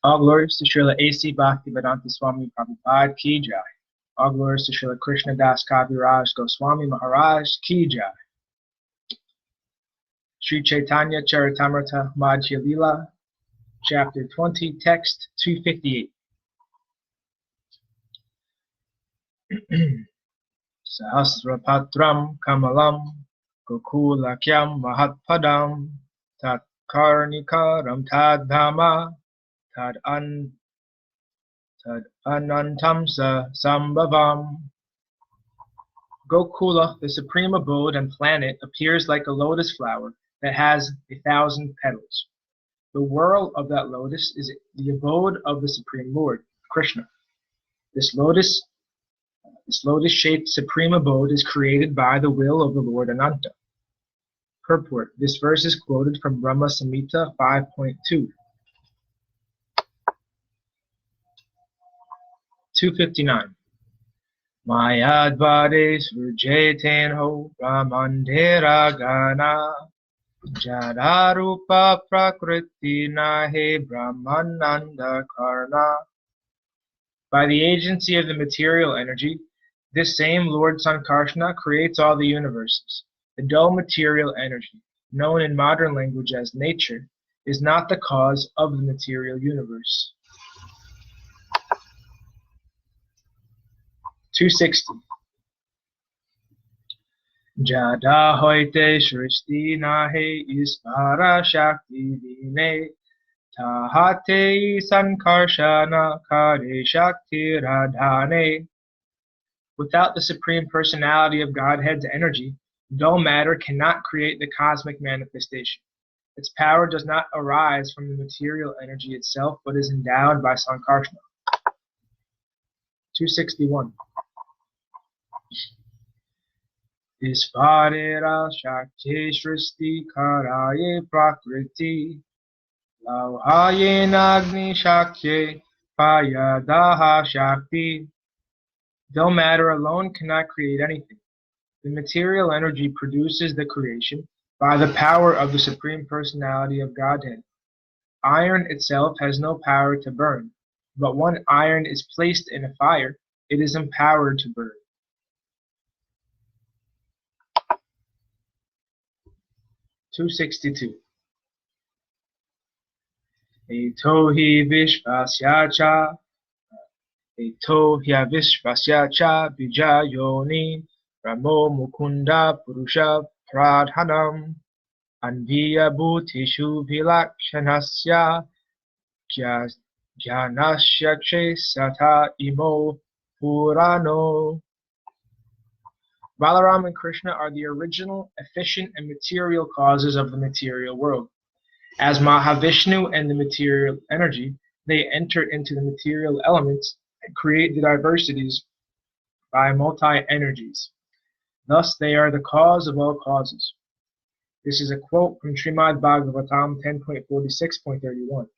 All glories to Srila A.C. Bhaktivedanta Swami Prabhupada Ki Jai. All glories to Srila Krishna Das Kaviraj Goswami Maharaj Ki Jai. Sri Chaitanya Charitamrta Madhya Lila, Chapter 20, Text 258. Sahasrapatram Kamalam Gokulakyam Mahatpadam Tat Karnikaram Tadhama Tad Anantam Sambhavam. Gokula, the supreme abode and planet, appears like a lotus flower that has 1,000 petals. The whirl of that lotus is the abode of the Supreme Lord, Krishna. This lotus-shaped supreme abode is created by the will of the Lord Ananta. Purport. This verse is quoted from Brahma Samhita 5.2. 259. Mayadvade svrjeten ho brahmandera gana jadarupa prakriti nahe brahmananda karna. By the agency of the material energy, this same Lord Sankarsana creates all the universes. The dull material energy, known in modern language as nature, is not the cause of the material universe. 260. Jada hoite shrishti nahe ispara shakti vine tahate sankarshana kare shakti radhane. Without the Supreme Personality of Godhead's energy, dull matter cannot create the cosmic manifestation. Its power does not arise from the material energy itself, but is endowed by Sankarsana. 261. Isparera shakti shrishti karaye prakriti lauhaye nagni shakti payadaha shakti. Though matter alone cannot create anything, the material energy produces the creation by the power of the Supreme Personality of Godhead. Iron itself has no power to burn, but when iron is placed in a fire, it is empowered to burn. 262. Eto hi vishvasya cha Eto hi vishvasya cha bijayoni Ramo mukunda purusha pradhanam Anviya bhutishu vilakshanasya Jnanasya sata imo purano. Balaram and Krishna are the original, efficient, and material causes of the material world. As Mahavishnu and the material energy, they enter into the material elements and create the diversities by multi-energies. Thus, they are the cause of all causes. This is a quote from Srimad Bhagavatam 10.46.31.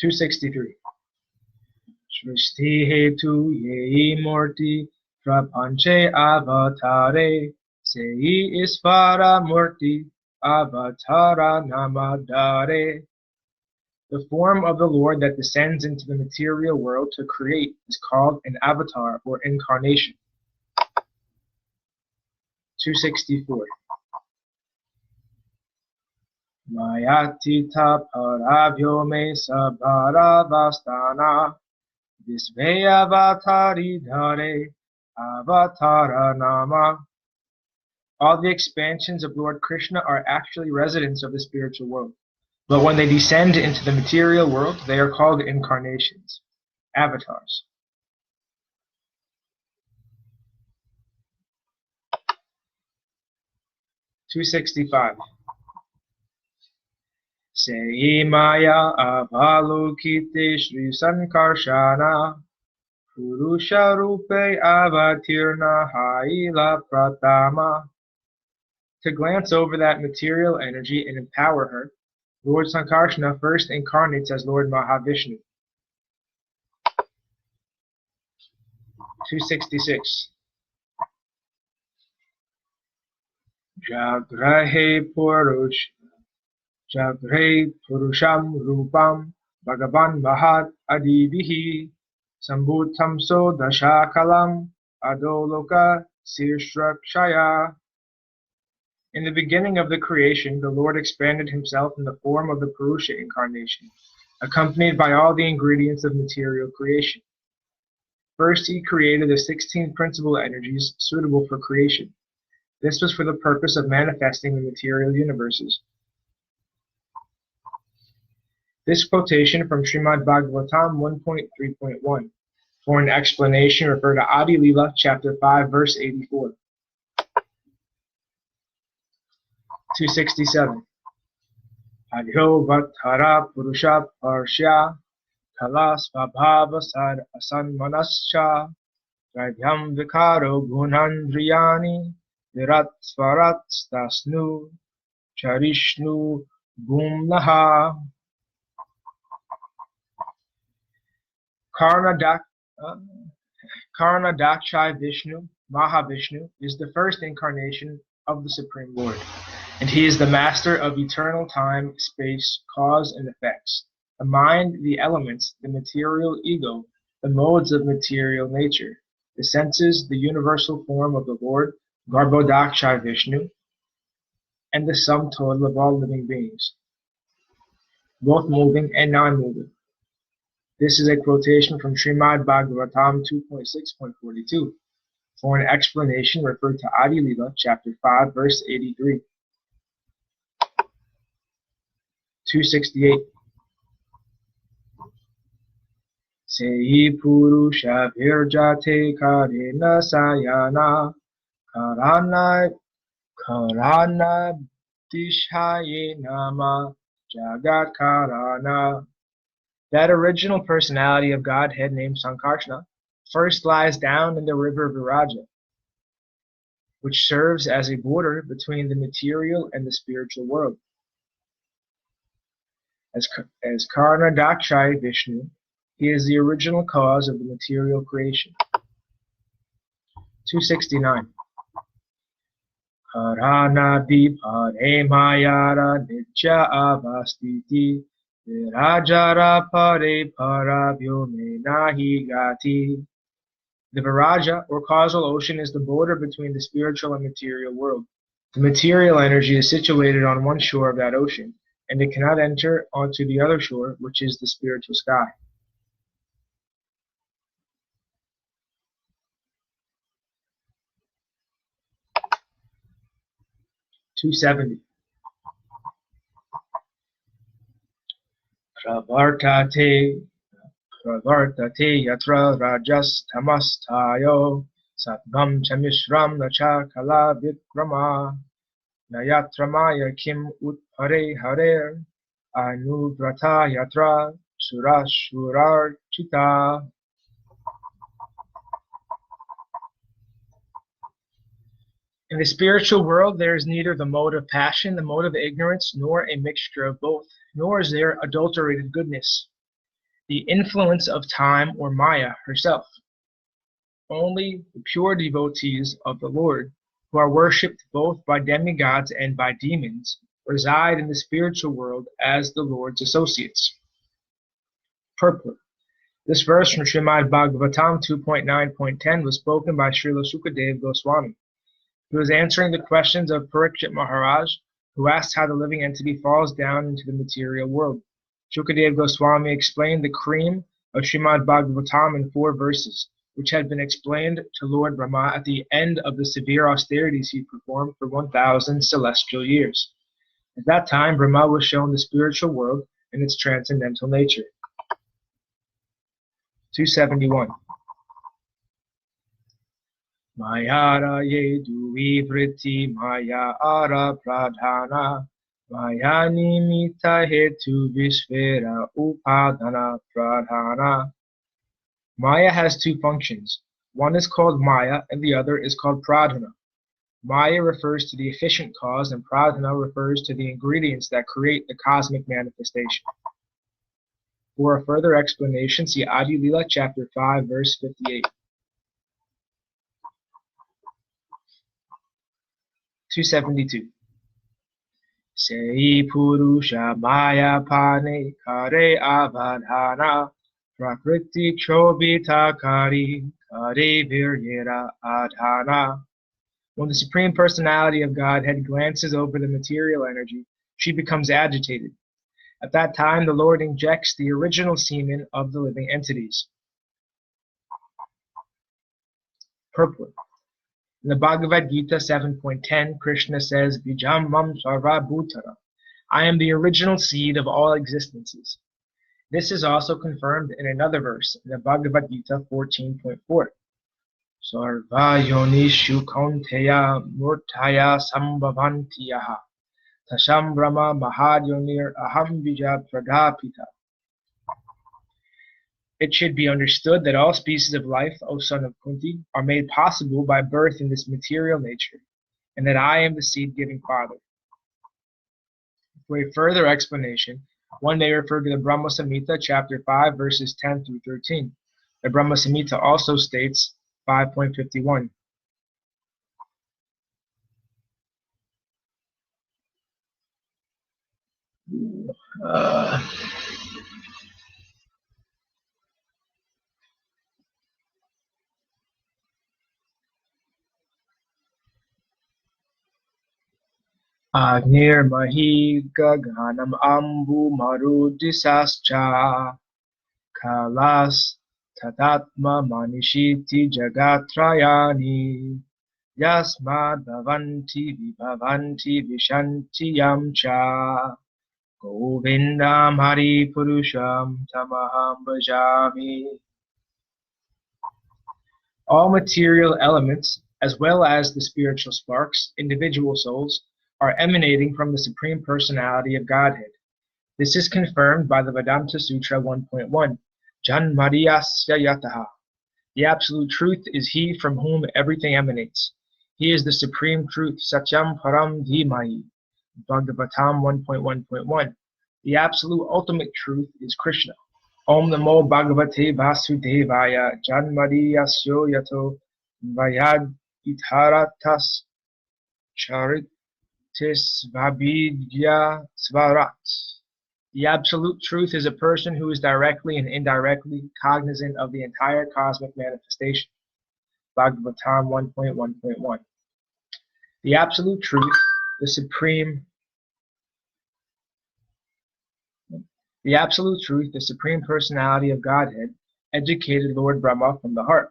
263. Shrishti hetu yei murti prapanche avatare sei isvara murti avatara namadare. The form of the Lord that descends into the material world to create is called an avatar or incarnation. 264. Mayatita paravyo me sabharavastana Visve avatari dhare avatara nama. All the expansions of Lord Krishna are actually residents of the spiritual world. But when they descend into the material world, they are called incarnations, avatars. 265. Sei maya avalokite Shri Sankarshana Purusha rupe avatirna haila pratama. To glance over that material energy and empower her, Lord Sankarshana first incarnates as Lord Mahavishnu. 266. Jagrahe Purush Jagre Purusham Rupam Bhagavan Mahat Adivihi Sambhutam So Dashakalam Adoloka Sirsrakshaya. In the beginning of the creation, the Lord expanded himself in the form of the Purusha incarnation, accompanied by all the ingredients of material creation. First, he created the 16 principal energies suitable for creation. This was for the purpose of manifesting the material universes. This quotation from Srimad Bhagavatam 1.3.1. For an explanation, refer to Adi Lila, chapter 5, verse 84. 267. Adhyo Vathara Purusha Parshya Kalas Vabhavasad Asanmanascha Radhyam Vikaro Gunandriyani Virat Svarat Stasnu Charishnu Bhumnaha. Karanadakshai Vishnu, Mahavishnu, is the first incarnation of the Supreme Lord, and he is the master of eternal time, space, cause, and effects, the mind, the elements, the material ego, the modes of material nature, the senses, the universal form of the Lord, Garbhodakshai Vishnu, and the sum total of all living beings, both moving and non-moving. This is a quotation from Srimad Bhagavatam 2.6.42. For an explanation, refer to Adi Lila, chapter 5, verse 83. 268. Sei Purusha Virjate Karena Sayana Karana Dishaye Nama Jagat Karana. That original personality of Godhead named Sankarsana first lies down in the river Viraja, which serves as a border between the material and the spiritual world. As Karanadakshai Vishnu, he is the original cause of the material creation. 269. Karana Dipare Mayara Nitya Avastiti Virajara Pare Paravyome Nahi Gati. The Viraja, or causal ocean, is the border between the spiritual and material world. The material energy is situated on one shore of that ocean, and it cannot enter onto the other shore, which is the spiritual sky. 270. Pravartate yatra rajas tamastayo satvam chamishram nacha kala vikrama nayatramaya kim utpare harer anuvrata yatra surashurarchita. In the spiritual world, there is neither the mode of passion, the mode of ignorance, nor a mixture of both, nor is there adulterated goodness, the influence of time or Maya herself. Only the pure devotees of the Lord, who are worshipped both by demigods and by demons, reside in the spiritual world as the Lord's associates. Purport. This verse from Srimad Bhagavatam 2.9.10 was spoken by Srila Sukadeva Goswami. He was answering the questions of Parikshit Maharaj, who asked how the living entity falls down into the material world. Sukadeva Goswami explained the cream of Srimad Bhagavatam in 4 verses, which had been explained to Lord Brahma at the end of the severe austerities he performed for 1,000 celestial years. At that time, Brahma was shown the spiritual world in its transcendental nature. 271. Mayara yedu vritti maya ara pradhana maya nimita hetu visvera upadana pradhana. Maya has 2 functions. One is called Maya and the other is called Pradhana. Maya refers to the efficient cause and Pradhana refers to the ingredients that create the cosmic manifestation. For a further explanation, see Adi Lila, chapter 5, verse 58. 272. Sei Purusha Maya Pane Kare Avadhana Prakriti Chobita Kari Kare Viryera Adhana. When the Supreme Personality of Godhead glances over the material energy, she becomes agitated. At that time, the Lord injects the original semen of the living entities. Purport. In the Bhagavad Gita 7.10, Krishna says, Bijam mam sarva bhutara. I am the original seed of all existences. This is also confirmed in another verse, in the Bhagavad Gita 14.4. Sarva yonishu kaunteya murtaya sambhavantiyaha. Tasham brahma mahadionir aham bija pradapita. It should be understood that all species of life, O son of Kunti, are made possible by birth in this material nature, and that I am the seed-giving father. For a further explanation, one may refer to the Brahma Samhita, chapter 5, verses 10 through 13. The Brahma Samhita also states 5.51. Agnir mahi gaganam ambu marudisascha kalas tatatma manishiti jagatrayani yasmad bhavanti vibhavanti vishanti yamcha govindam hari purusham tamaham bhajami. All material elements, as well as the spiritual sparks, individual souls, are emanating from the Supreme Personality of Godhead. This is confirmed by the Vedanta Sutra 1.1, Janmadhyasya Yataha. The Absolute Truth is He from whom everything emanates. He is the Supreme Truth, Satyam Param Dhimahi, Bhagavatam 1.1.1. The Absolute Ultimate Truth is Krishna. Om Namo Bhagavate Vasudevaya Janmadhyasya Yato Vayad Itaratas Charit Svabhidya Svarat. The Absolute Truth is a person who is directly and indirectly cognizant of the entire cosmic manifestation. Bhagavatam 1.1.1. The Absolute Truth, the Supreme Personality of Godhead, educated Lord Brahma from the heart.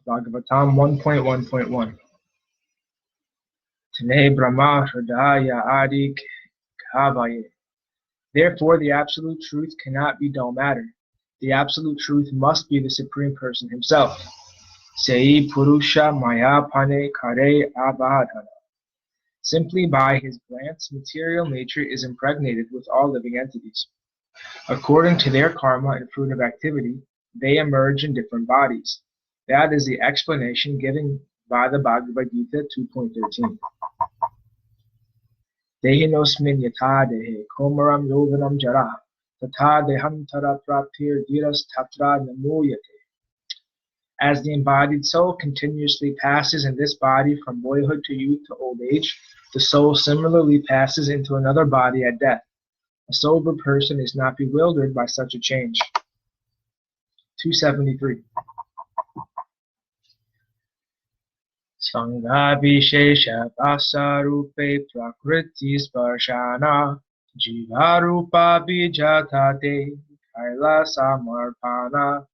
Bhagavatam 1.1.1. Tane Brahma Hridaya Adi Kavaye. Therefore, the Absolute Truth cannot be dull matter. The Absolute Truth must be the Supreme Person Himself. Sei Purusha Maya Pane Kare Avadhana. Simply by His glance, material nature is impregnated with all living entities. According to their karma and fruit of activity, they emerge in different bodies. That is the explanation given by the Bhagavad Gita 2.13. Dehinosmin yata dehe komaram yovanam jara tata deham tara praptir giras tatra namuyate. As the embodied soul continuously passes in this body from boyhood to youth to old age, the soul similarly passes into another body at death. A sober person is not bewildered by such a change. 273. Sangabhishesha asarupe prakriti sparshana jivarupa bijatate kaila samarpana.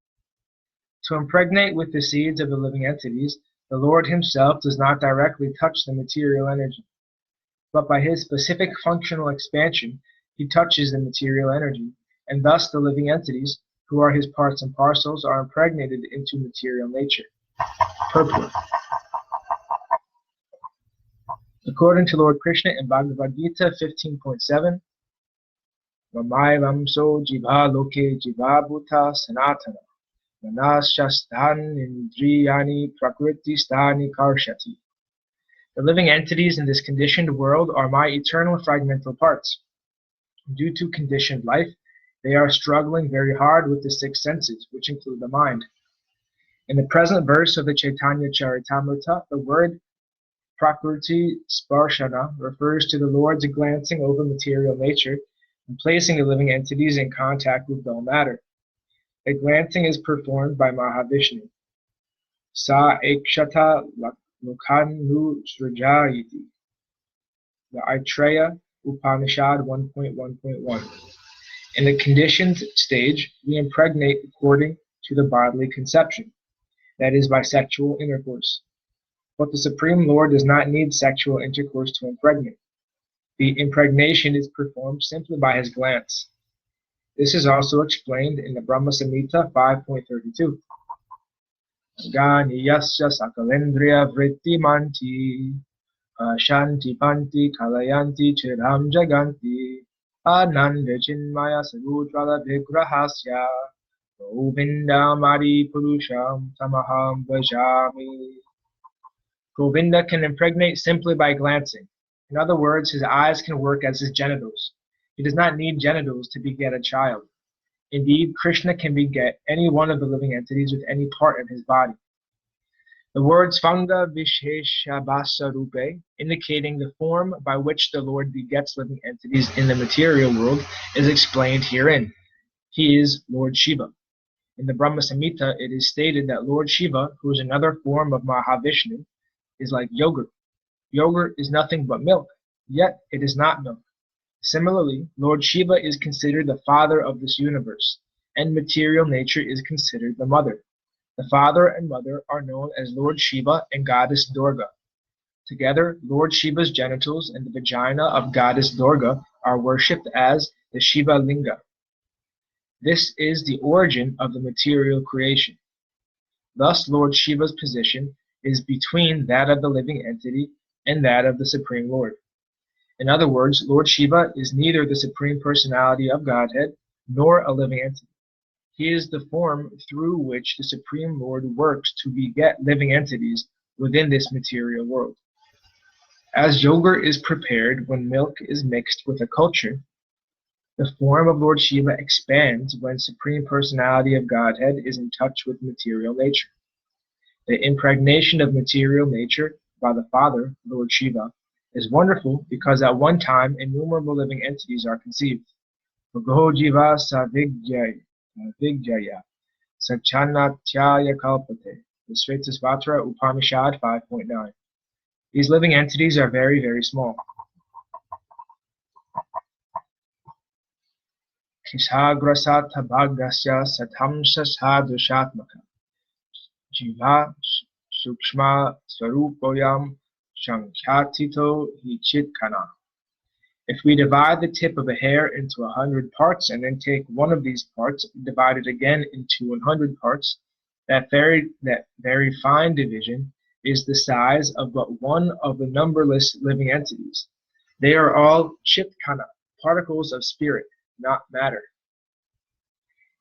To impregnate with the seeds of the living entities, the Lord Himself does not directly touch the material energy, but by His specific functional expansion, He touches the material energy, and thus the living entities, who are His parts and parcels, are impregnated into material nature. Purport. According to Lord Krishna in Bhagavad Gita 15.7, Mamai Vamso Jiva Loke Jiva Bhuta Sanatana Manashastan Indriyani Prakriti Stani Karshati. The living entities in this conditioned world are my eternal fragmental parts. Due to conditioned life, they are struggling very hard with the six senses, which include the mind. In the present verse of the Chaitanya Charitamrta, the word Prakriti Sparshana refers to the Lord's glancing over material nature and placing the living entities in contact with dull matter. The glancing is performed by Mahavishnu. Sa ekshata lokanu srajayiti. The Aitreya Upanishad 1.1.1. In the conditioned stage, we impregnate according to the bodily conception, that is, by sexual intercourse. But the Supreme Lord does not need sexual intercourse to impregnate. The impregnation is performed simply by his glance. This is also explained in the Brahma Samhita 5.32. Gani yasya sakalendriya vritti manti shanti panti kalayanti chiram jaganti ananda chinmaya sarudvala vigrahasya Govinda Mari Purusham Tamaham Bhajami. Govinda can impregnate simply by glancing. In other words, his eyes can work as his genitals. He does not need genitals to beget a child. Indeed, Krishna can beget any one of the living entities with any part of his body. The words Svanga Visheshabhasa Rupe, indicating the form by which the Lord begets living entities in the material world, is explained herein. He is Lord Shiva. In the Brahma Samhita, it is stated that Lord Shiva, who is another form of Mahavishnu, is like yogurt. Yogurt is nothing but milk, yet it is not milk. Similarly, Lord Shiva is considered the father of this universe, and material nature is considered the mother. The father and mother are known as Lord Shiva and Goddess Durga. Together, Lord Shiva's genitals and the vagina of Goddess Durga are worshipped as the Shiva Linga. This is the origin of the material creation. Thus, Lord Shiva's position is between that of the living entity and that of the Supreme Lord. In other words, Lord Shiva is neither the Supreme Personality of Godhead nor a living entity. He is the form through which the Supreme Lord works to beget living entities within this material world. As yogurt is prepared when milk is mixed with a culture, the form of Lord Shiva expands when Supreme Personality of Godhead is in touch with material nature. The impregnation of material nature by the Father, Lord Shiva, is wonderful because at one time innumerable living entities are conceived. Bhagaho jiva savigyaya sachanatyaya kalpate. The Sripad Upanishad 5.9. These living entities are very, very small. Kishagrasata bhagasya satamsa sadhushatmaka jiva sukshma swarupoyam shankhyatito hichitkana. If we divide the tip of a hair into 100 parts and then take one of these parts, divide it again into 100 parts, that very fine division is the size of but one of the numberless living entities. They are all chitkana, particles of spirit, not matter.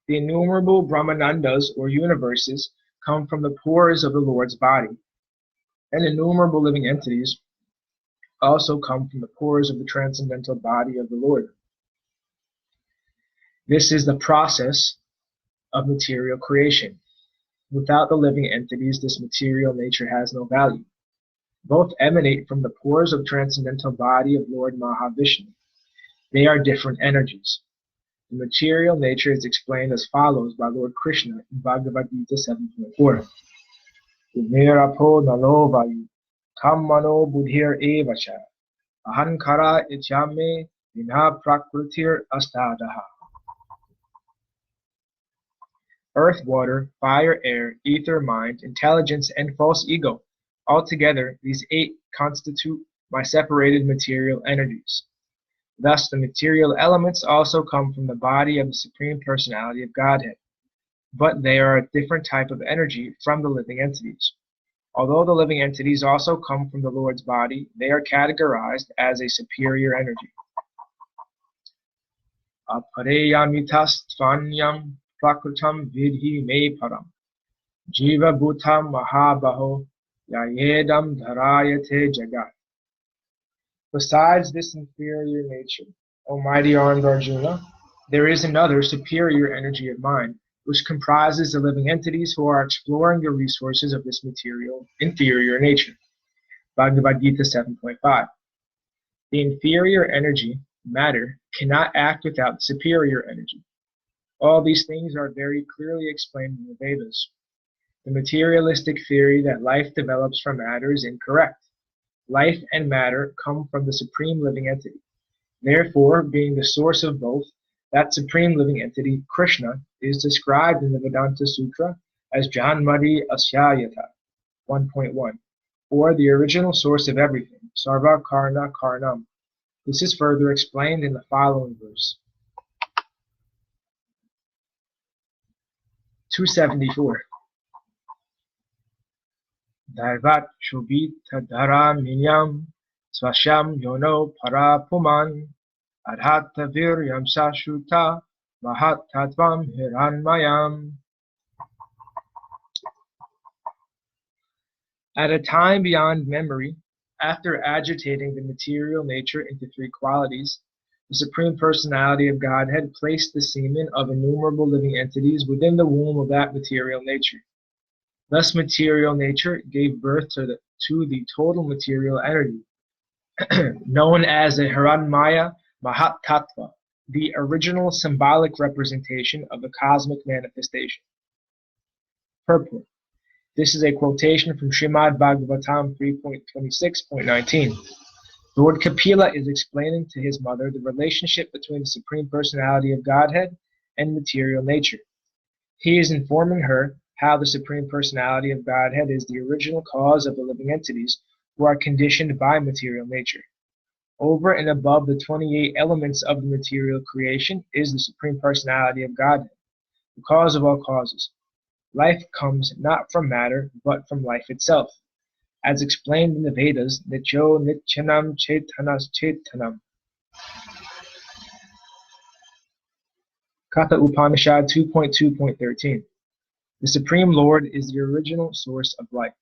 The innumerable Brahmanandas or universes come from the pores of the Lord's body, and innumerable living entities also come from the pores of the transcendental body of the Lord. This is the process of material creation. Without the living entities, this material nature has no value. Both emanate from the pores of transcendental body of Lord Mahavishnu. They are different energies. The material nature is explained as follows by Lord Krishna in Bhagavad Gita 7.4. Umerapo nalovayu kammano budhir evacha ahankara ichame vinha prakritir astadaha. Earth, water, fire, air, ether, mind, intelligence, and false ego. Altogether, these 8 constitute my separated material energies. Thus, the material elements also come from the body of the Supreme Personality of Godhead, but they are a different type of energy from the living entities. Although the living entities also come from the Lord's body, they are categorized as a superior energy. Apareyamitastvanyam prakritam vidhi me param jiva bhutam mahabaho yayedam dharayate jagat. Besides this inferior nature, O mighty armed Arjuna, there is another superior energy of mine, which comprises the living entities who are exploring the resources of this material inferior nature. Bhagavad Gita 7.5. The inferior energy, matter, cannot act without the superior energy. All these things are very clearly explained in the Vedas. The materialistic theory that life develops from matter is incorrect. Life and matter come from the Supreme Living Entity. Therefore, being the source of both, that Supreme Living Entity, Krishna, is described in the Vedanta Sutra as Janmadi Asyayata 1.1, or the original source of everything, Sarva Karna Karnam. This is further explained in the following verse. 274. Darvat Shobita Dhara Minyam Swasham Yono Parapuman Adhata Viryam Sashuta Mahat Tatvam Hiranmayam. At a time beyond memory, after agitating the material nature into three qualities, the Supreme Personality of Godhead placed the semen of innumerable living entities within the womb of that material nature. Thus, material nature gave birth to the total material energy, known as the Hiranmaya Mahat Tattva, the original symbolic representation of the cosmic manifestation. Purport. This is a quotation from Srimad Bhagavatam 3.26.19. Lord Kapila is explaining to his mother the relationship between the Supreme Personality of Godhead and material nature. He is informing her how the Supreme Personality of Godhead is the original cause of the living entities who are conditioned by material nature. Over and above the 28 elements of the material creation is the Supreme Personality of Godhead, the cause of all causes. Life comes not from matter, but from life itself. As explained in the Vedas, Nityo Nityanam Chaitanas Chaitanam. Katha Upanishad 2.2.13. The Supreme Lord is the original source of life.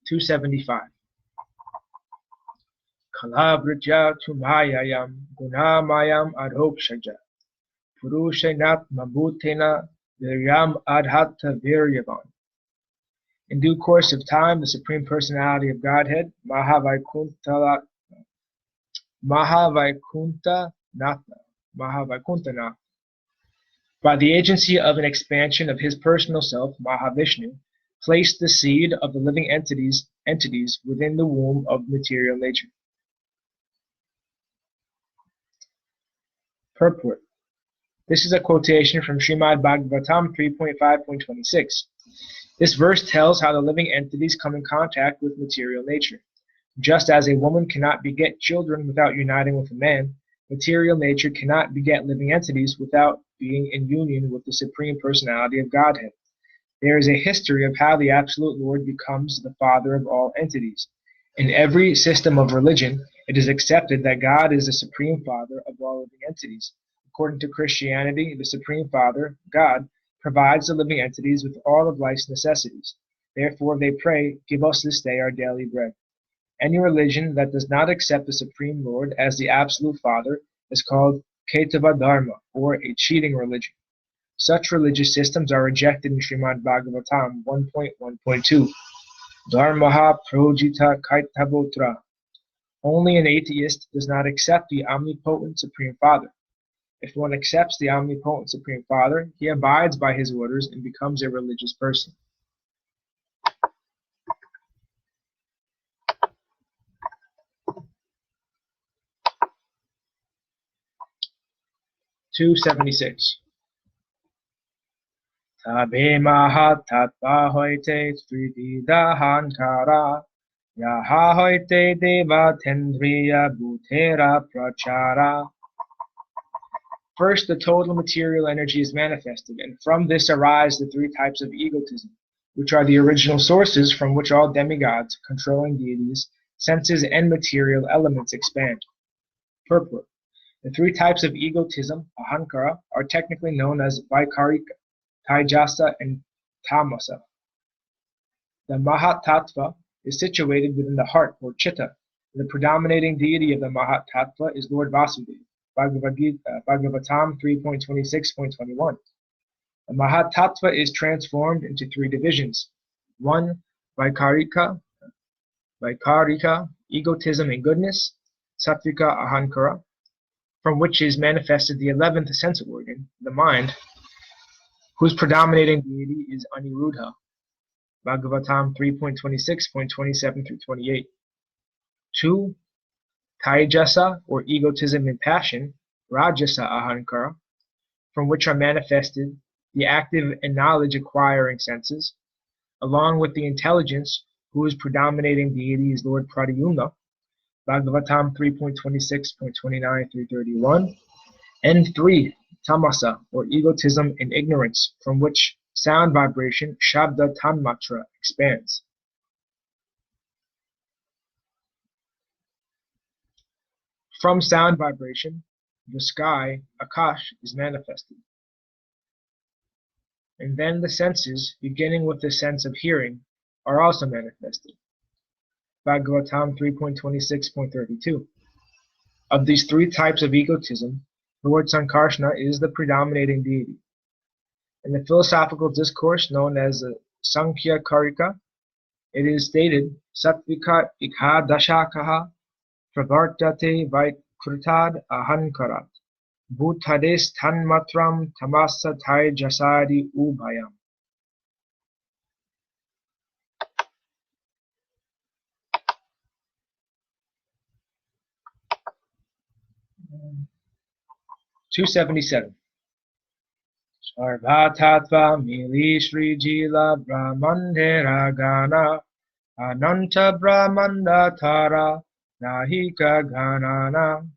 275. Kalabhrija Tumayayam Gunamayam Adhokshaja Purushainat Mabhutena Viryam Adhata Viryavan. In due course of time, the Supreme Personality of Godhead, Mahavaikuntanath, by the agency of an expansion of his personal self, Mahavishnu, placed the seed of the living entities within the womb of material nature. Purport. This is a quotation from Srimad Bhagavatam 3.5.26. This verse tells how the living entities come in contact with material nature. Just as a woman cannot beget children without uniting with a man, material nature cannot beget living entities without being in union with the Supreme Personality of Godhead. There is a history of how the Absolute Lord becomes the Father of all entities. In every system of religion, it is accepted that God is the Supreme Father of all living entities. According to Christianity, the Supreme Father, God, provides the living entities with all of life's necessities. Therefore, they pray, "Give us this day our daily bread." Any religion that does not accept the Supreme Lord as the Absolute Father is called Ketava Dharma, or a cheating religion. Such religious systems are rejected in Srimad Bhagavatam 1.1.2. Dharmaha projita kaitavotra. Only an atheist does not accept the omnipotent Supreme Father. If one accepts the omnipotent Supreme Father, he abides by his orders and becomes a religious person. (276) Tabe mahat tatva hoite srividahankara yaha hoite deva tendriya bhutera prachara. First, the total material energy is manifested, and from this arise the three types of egotism, which are the original sources from which all demigods, controlling deities, senses, and material elements expand. Purport. The three types of egotism, ahankara, are technically known as vaikarika, taijasa, and tamasa. The Mahat Tattva is situated within the heart, or chitta. The predominating deity of the Mahat Tattva is Lord Vasudeva. Bhagavatam 3.26.21. The Mahat Tattva is transformed into three divisions. 1. Vaikarika, Vaikarika, egotism and goodness, Sattvika Ahankara, from which is manifested the 11th sense organ, the mind, whose predominating deity is Aniruddha. Bhagavatam 3.26.27 through 28. 2. Taijasa, or egotism and passion, Rajasa Ahankara, from which are manifested the active and knowledge-acquiring senses, along with the intelligence, whose predominating deity is Lord Pradyumna, Bhagavatam 3.26.29 through 31, and 3. Tamasa, or egotism and ignorance, from which sound vibration, Shabda Tanmatra, expands. From sound vibration, the sky, Akash, is manifested. And then the senses, beginning with the sense of hearing, are also manifested. Bhagavatam 3.26.32. Of these three types of egotism, Lord Sankarsana is the predominating deity. In the philosophical discourse known as the Sankhya Karika, it is stated, Sattvika ikha dashakaha pravartate vaikrutad ahankarat, bhutades tanmatram tamasa tai jasadi ubhayam. Mm. 277. Sarvatatva mili Sri Jila Brahmandera Gana Ananta Brahmanda Tara Nahika Ganana.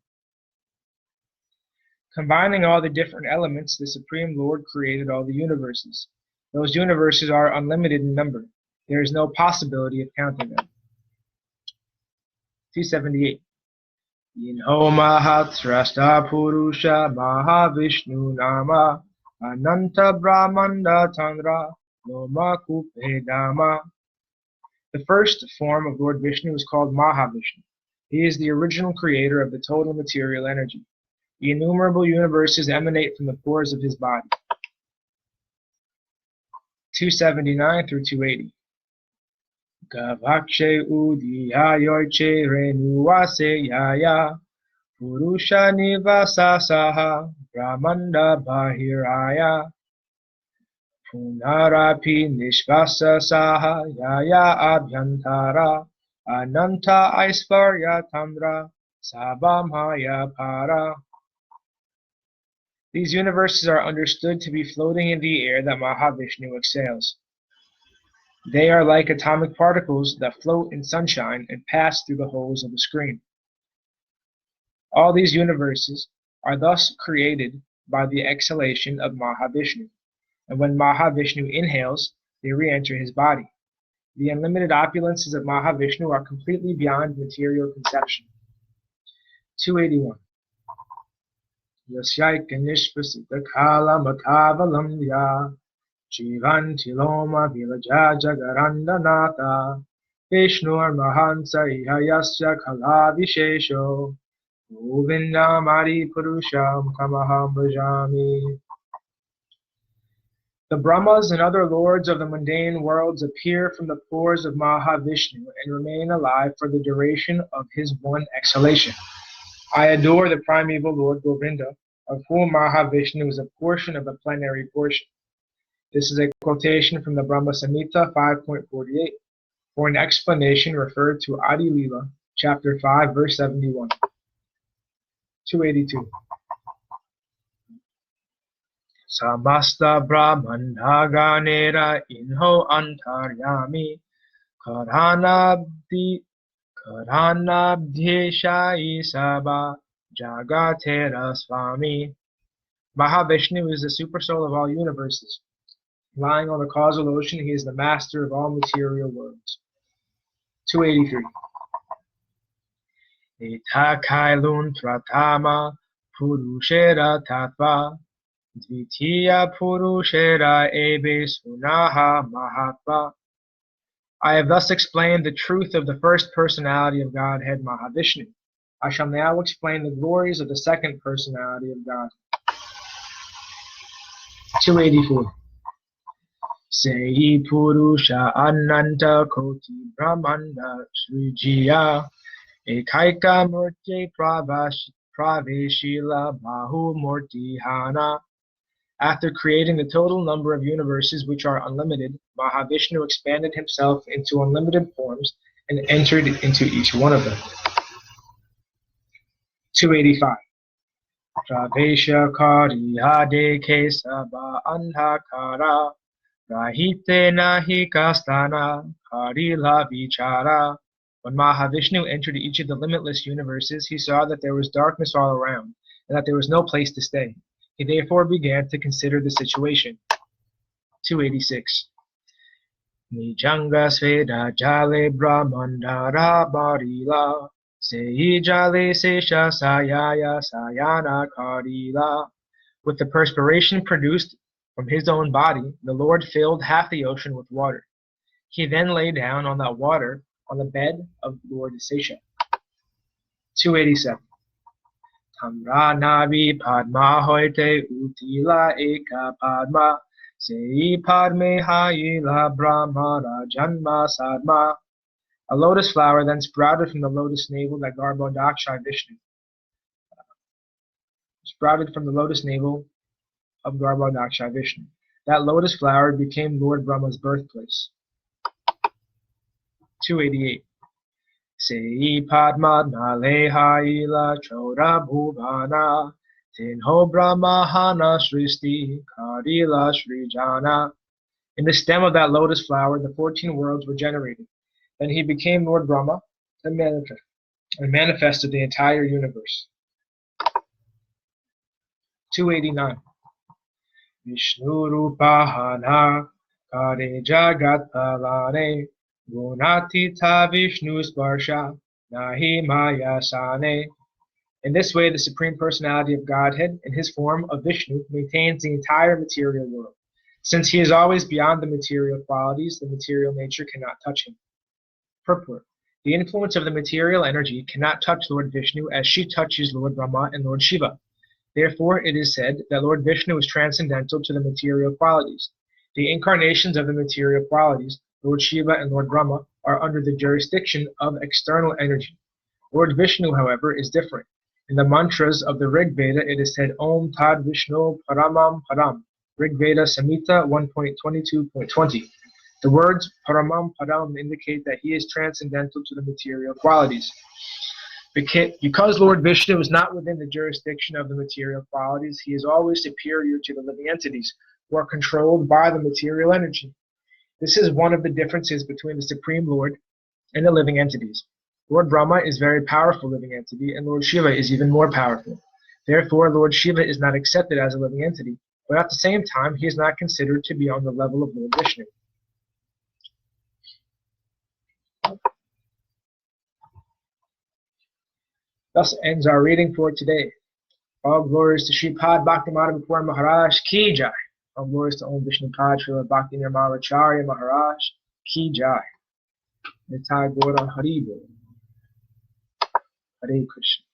Combining all the different elements, the Supreme Lord created all the universes. Those universes are unlimited in number. There is no possibility of counting them. 278. Inho Mahatrashta Purusha Mahavishnu Nama Ananta Brahmanda Tandra Loma Kupe Dama. The first form of Lord Vishnu is called Mahavishnu. He is the original creator of the total material energy. The innumerable universes emanate from the pores of his body. 279 through 280. Gavakshe udiyayoche renuwase yaya Purusha nivasa saha Brahmanda bahiraya Punarapi nishvasa saha yaya abhyantara Ananta aisvarya tandra sabamaya para. These universes are understood to be floating in the air that Mahavishnu exhales. They are like atomic particles that float in sunshine and pass through the holes of the screen. All these universes are thus created by the exhalation of Mahavishnu, and when Mahavishnu inhales, they re-enter his body. The unlimited opulences of Mahavishnu are completely beyond material conception. 281. Yasyaika nishpasita kala makavalam ya Jivanti loma vilaja jagarandanata Vishnur mahansa ihayasya kala vishesho Govindamari purusham kamaham bhajami. The Brahmas and other lords of the mundane worlds appear from the pores of Mahavishnu and remain alive for the duration of his one exhalation. I adore the primeval Lord Govinda, of whom Mahavishnu is a portion of the plenary portion. This is a quotation from the Brahma Samhita 5.48. For an explanation, refer to Adi Lila, chapter 5, verse 71. 282. Samasta Brahmanda Ganera Inho Antaryami Karanabdheshai Sabha Jagatera Swami. Mahavishnu is the super soul of all universes. Lying on the causal ocean, he is the master of all material worlds. 283. Etakailun Pratama Purushera Tattva Dvitiya Purushera Ebe Sunaha Mahatma. I have thus explained the truth of the first personality of Godhead, Mahavishnu. I shall now explain the glories of the second personality of God. 284. Sei Purusha Ananta Koti Brahmanda Srijiya Ekaika Murti Praveshila Bahu Murti Hana. After creating the total number of universes which are unlimited, Mahavishnu expanded himself into unlimited forms and entered into each one of them. 285. Pravesha Kari Hade Kesaba Andhakara Rahite Nahi Kastana Karila Vichara. When Mahavishnu entered each of the limitless universes, he saw that there was darkness all around and that there was no place to stay. He therefore began to consider the situation. 286. Nijanga Sveda Jale Brahmandara Barila Sei Jale Sesha Sayaya Sayana Karila. With the perspiration produced from his own body, the Lord filled half the ocean with water. He then lay down on that water on the bed of Lord Sesha. 287. Tamra Navi Padma Hoite Utila Eka Padma Sei Padme Haila Brahmara Janma Sadma. A lotus flower then sprouted from the lotus navel that Garbhodaksha Vishnu. Sprouted from the lotus navel of Garbhodaksha Vishnu. That lotus flower became Lord Brahma's birthplace. 288. Sei Padma Nale Haila Choda Bhuvana Tinho Brahmahana Sristi Karila Srijana. In the stem of that lotus flower, the 14 worlds were generated. Then he became Lord Brahma and manifested the entire universe. 289. Vishnu Rupahana Kare Jagat Palane Gunatita Vishnu Sparsha Nahi Maya Sane. In this way, the Supreme Personality of Godhead, in his form of Vishnu, maintains the entire material world. Since he is always beyond the material qualities, the material nature cannot touch him. Purport. The influence of the material energy cannot touch Lord Vishnu as she touches Lord Brahma and Lord Shiva. Therefore, it is said that Lord Vishnu is transcendental to the material qualities. The incarnations of the material qualities, Lord Shiva and Lord Brahma, are under the jurisdiction of external energy. Lord Vishnu, however, is different. In the mantras of the Rig Veda, it is said Om Tad Vishnu Paramam Param, Rig Veda Samhita 1.22.20. The words Paramam Param indicate that he is transcendental to the material qualities. Because Lord Vishnu is not within the jurisdiction of the material qualities, he is always superior to the living entities, who are controlled by the material energy. This is one of the differences between the Supreme Lord and the living entities. Lord Brahma is a very powerful living entity, and Lord Shiva is even more powerful. Therefore, Lord Shiva is not accepted as a living entity, but at the same time, he is not considered to be on the level of Lord Vishnu. Thus ends our reading for today. All glories to Sripad Bhakti Madhava Maharaj Ki Jai. All glories to Om Vishnupad Srila Bhakti Nirmala Maharaj Ki Jai. Nitai Gaura Haribol. Hare Krishna.